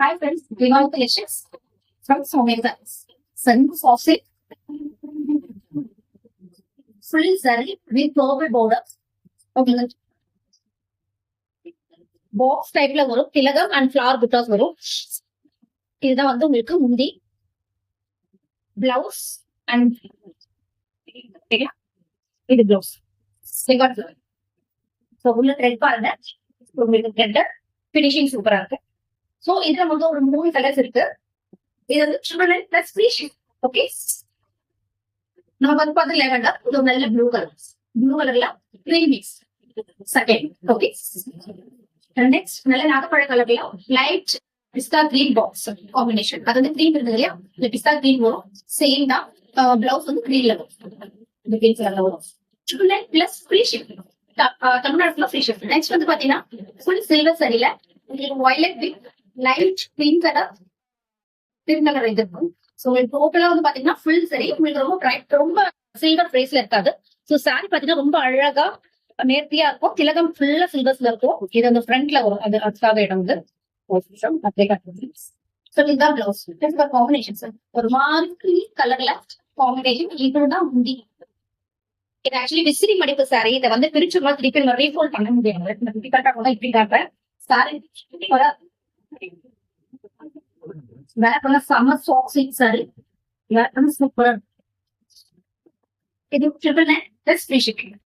Hi friends, Vinod Collections from Somenta. Sun soft silk, full zari with purple border. உங்களுக்கு box டைப்ல வரும், திலகம் and flower புட்டாஸ் வரும். இதுதான் வந்து உங்களுக்கு முந்தி, பிளவுஸ் அண்ட் இது பிளவுஸ். ஸோ உள்ள த்ரெட் பாருங்க, உங்களுக்கு த்ரெட் ஃபினிஷிங் சூப்பரா இருக்கு. ஸோ இதுல வந்து ஒரு 3 கலர்ஸ் இருக்கு. இது வந்து triple nine plus free ship. Okay, நம்ம வந்து பார்த்து லெவண்டர், இது ஒரு நல்ல ப்ளூ கலர். ப்ளூ கலர்ல green mix second. Okay, next நல்ல நாகப்பழ கலர்ல லைட் பிஸ்தா கிரீன் பாக்ஸ் காம்பினேஷன். அது வந்து கிரீன் இருந்தது இல்லையா, இந்த பிஸ்தா கிரீன் வரும். சேம் தான், பிளவுஸ் வந்து கிரீன்ல வரும், இந்த கிரீன் கலர்ல வரும். Triple nine plus free ship, தமிழ்நாட்டுல ஃப்ரீ ஷிப். நெக்ஸ்ட் வந்து பாத்தீங்கன்னா ஃபுல் சில்வர் சரியில உங்களுக்கு violet with light green colour green colour இது இருக்கும். ஸோ உங்களுக்கு டோட்டலா வந்து பாத்தீங்கன்னா ஃபுல் சரி உங்களுக்கு ரொம்ப பிரைட், ரொம்ப சில்வர் பிரைஸ்ல இருக்காது. ஸோ சாரி பாத்தீங்கன்னா ரொம்ப அழகா நேர்த்தியா இருக்கும். திலகம் ஃபுல்லா சில்வர்ஸ்ல இருக்கும். இது அந்த ஃப்ரண்ட்ல வரும், அது அதுக்காக இடம் வந்து. ஸோ இதுதான் பிளவுஸ் காம்பினேஷன் சார். ஒரு மாதிரி கிரீன் கலர்ல காம்பினேஷன். இதுதான் முந்தி. இது ஆக்சுவலி விசிறி மடிப்பு சாரி. இதை வந்து பிரிச்சு மாதிரி திருப்பி ரீஃபோல்ட் பண்ண முடியாது. டிஃபிகல்ட்டா கூட இப்படி காட்டுறேன். சாரி வேற பண்ண செம்ம சாக்ஸ் சாரி, வேற பண்ண சூப்பர். இது triple nine plus free shipping.